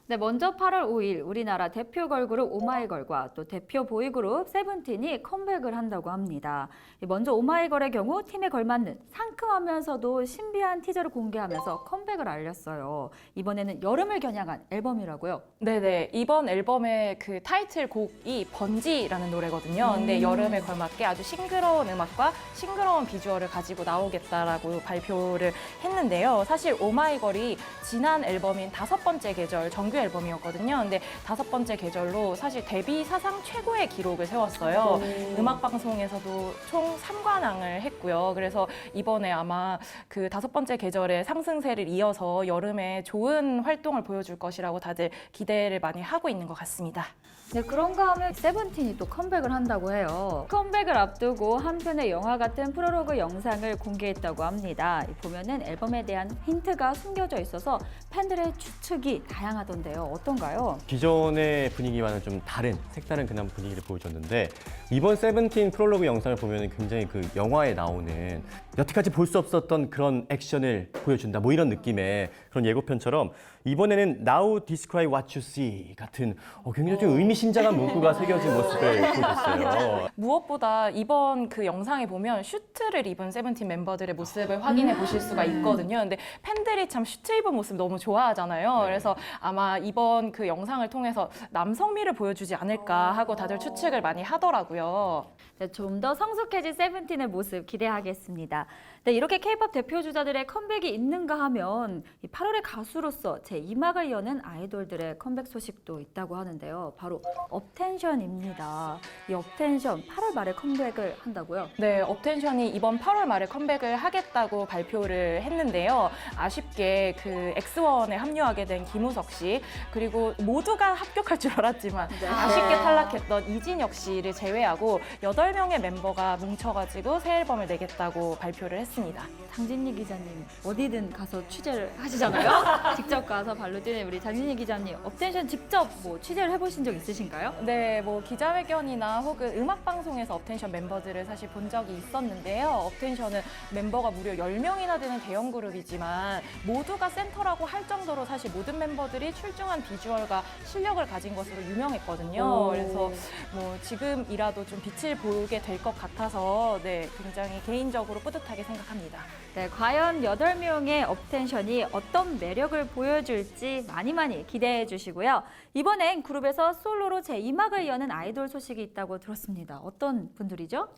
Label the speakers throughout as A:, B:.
A: 네, 먼저 8월 5일 우리나라 대표 걸그룹 오마이걸과 또 대표 보이그룹 세븐틴이 컴백을 한다고 합니다. 먼저 오마이걸의 경우 팀에 걸맞는 상큼하면서도 신비한 티저를 공개하면서 컴백을 알렸어요. 이번에는 여름을 겨냥한 앨범이라고요.
B: 네네. 이번 앨범의 그 타이틀곡이 번지라는 노래거든요. 근데 여름에 걸맞게 아주 싱그러운 음악과 싱그러운 비주얼을 가지고 나오겠다라고 발표를 했는데요. 사실 오마이걸이 지난 앨범인 5번째 계절 정규 앨범이었거든요. 근데 5번째 계절로 사실 데뷔 사상 최고의 기록을 세웠어요. 음악 방송에서도 총 3관왕을 했고요. 그래서 이번에 아마 그 5번째 계절의 상승세를 이어서 여름에 좋은 활동을 보여줄 것이라고 다들 기대를 많이 하고 있는 것 같습니다.
A: 네, 그런가 하면 세븐틴이 또 컴백을 한다고 해요. 컴백을 앞두고 한 편의 영화 같은 프롤로그 영상을 공개했다고 합니다. 보면은 앨범에 대한 힌트가 숨겨져 있어서 팬들의 추측이 다양하던데요. 어떤가요?
C: 기존의 분위기와는 좀 다른 색다른 그런 분위기를 보여줬는데 이번 세븐틴 프롤로그 영상을 보면 굉장히 그 영화에 나오는 여태까지 볼 수 없었던 그런 액션을 보여준다 뭐 이런 느낌의 그런 예고편처럼 이번에는 Now Describe What You See 같은 굉장히 좀 의미심장한 문구가 새겨진 모습을 보여줬어요.
B: 무엇보다 이번 그 영상에 보면 슈트를 입은 세븐틴 멤버들의 모습을 확인해 보실 수가 있거든요. 근데 팬들이 참 슈트 입은 모습 너무 좋아하잖아요. 그래서 아마 이번 그 영상을 통해서 남성미를 보여주지 않을까 하고 다들 추측을 많이 하더라고요.
A: 네, 좀 더 성숙해진 세븐틴의 모습 기대하겠습니다. 네, 이렇게 K-팝 대표 주자들의 컴백이 있는가 하면 8월의 가수로서 제2막을 여는 아이돌들의 컴백 소식도 있다고 하는데요. 바로 업텐션입니다. 이 업텐션 8월 말에 컴백을 한다고요?
B: 네, 업텐션이 이번 8월 말에 컴백을 하겠다고 발표를 했는데요. 아쉽게 그 엑스원에 합류하게 된 김우석 씨, 그리고 모두가 합격할 줄 알았지만 아쉽게 탈락했던 이진혁 씨를 제외하고 8명의 멤버가 뭉쳐가지고 새 앨범을 내겠다고 발표를 했습니다.
A: 장진희 기자님 어디든 가서 취재를 하시잖아요. 직접 가서 발로 뛰는 우리 장진희 기자님 업텐션 직접 뭐 취재를 해보신 적 있으신가요?
B: 네, 뭐 기자회견이나 혹은 음악 방송에서 업텐션 멤버들을 사실 본 적이 있었는데요. 업텐션은 멤버가 무려 10명이나 되는 대형 그룹이지만 모두가 센터라고 할 정도로 사실 모든 멤버들이 출중한 비주얼과 실력을 가진 것으로 유명했거든요. 그래서 뭐 지금이라도 좀 빛을 보게 될 것 같아서 네, 굉장히 개인적으로 뿌듯하게 생각합니다.
A: 네, 과연 8명의 업텐션이 어떤 매력을 보여줄지 많이 기대해 주시고요. 이번엔 그룹에서 솔로로 제2막을 여는 아이돌 소식이 있다고 들었습니다. 어떤 분들이죠?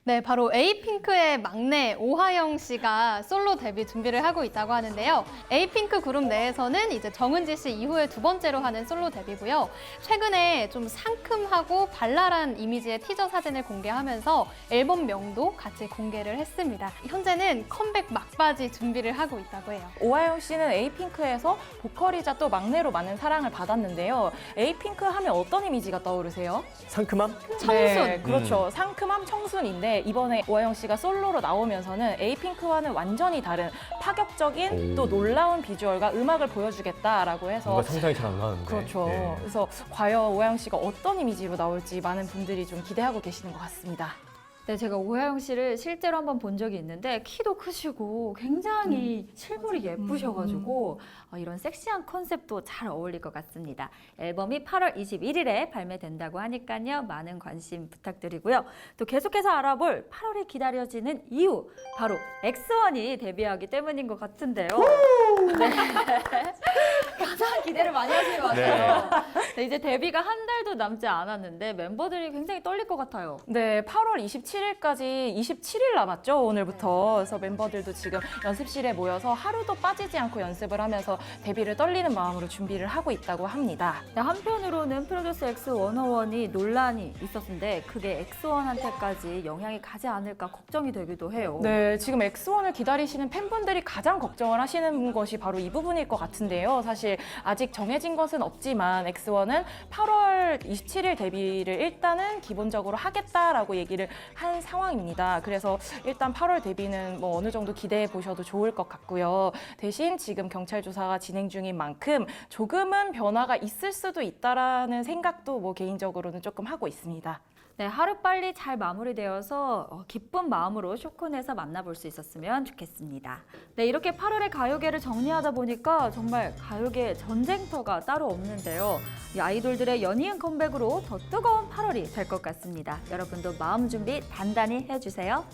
D: 네, 바로 에이핑크의 막내 오하영 씨가 솔로 데뷔 준비를 하고 있다고 하는데요. 에이핑크 그룹 내에서는 이제 정은지 씨 이후에 2번째로 하는 솔로 데뷔고요. 최근에 좀 상큼하고 발랄한 이미지의 티저 사진을 공개하면서 앨범명도 같이 공개를 했습니다. 현재는 컴백 막바지 준비를 하고 있다고 해요.
B: 오하영 씨는 에이핑크에서 보컬이자 또 막내로 많은 사랑을 받았는데요. 에이핑크 하면 어떤 이미지가 떠오르세요?
C: 상큼함?
B: 네, 그렇죠. 상큼함 청순인데 이번에 오하영 씨가 솔로로 나오면서는 에이핑크와는 완전히 다른 파격적인 또 놀라운 비주얼과 음악을 보여주겠다라고 해서
C: 뭔가 상상이 잘 안 가는데.
B: 그렇죠.
C: 네.
B: 그래서 과연 오하영 씨가 어떤 이미지로 나올지 많은 분들이 좀 기대하고 계시는 것 같습니다.
A: 네, 제가 오하영 씨를 실제로 한번 본 적이 있는데 키도 크시고 굉장히 실물이 예쁘셔가지고 이런 섹시한 컨셉도 잘 어울릴 것 같습니다. 앨범이 8월 21일에 발매된다고 하니까요. 많은 관심 부탁드리고요. 또 계속해서 알아볼 8월이 기다려지는 이유, 바로 엑스원이 데뷔하기 때문인 것 같은데요. 네. 가장 기대를 많이 하시는 것 같아요. 네, 이제 데뷔가 한 달도 남지 않았는데 멤버들이 굉장히 떨릴 것 같아요.
B: 네, 8월 27일까지 27일 남았죠, 오늘부터. 그래서 멤버들도 지금 연습실에 모여서 하루도 빠지지 않고 연습을 하면서 데뷔를 떨리는 마음으로 준비를 하고 있다고 합니다.
A: 네, 한편으로는 프로듀스 X101이 논란이 있었는데 그게 X1한테까지 영향이 가지 않을까 걱정이 되기도 해요.
B: 네, 지금 엑스원을 기다리시는 팬분들이 가장 걱정을 하시는 것이 바로 이 부분일 것 같은데요. 사실 아직 정해진 것은 없지만 엑스원은 8월 27일 데뷔를 일단은 기본적으로 하겠다라고 얘기를 한 상황입니다. 그래서 일단 8월 데뷔는 뭐 어느 정도 기대해 보셔도 좋을 것 같고요. 대신 지금 경찰 조사가 진행 중인 만큼 조금은 변화가 있을 수도 있다라는 생각도 뭐 개인적으로는 조금 하고 있습니다.
A: 네, 하루빨리 잘 마무리되어서 기쁜 마음으로 쇼콘에서 만나볼 수 있었으면 좋겠습니다. 네, 이렇게 8월의 가요계를 정리하다 보니까 정말 가요계 전쟁터가 따로 없는데요. 이 아이돌들의 연이은 컴백으로 더 뜨거운 8월이 될 것 같습니다. 여러분도 마음 준비 단단히 해주세요.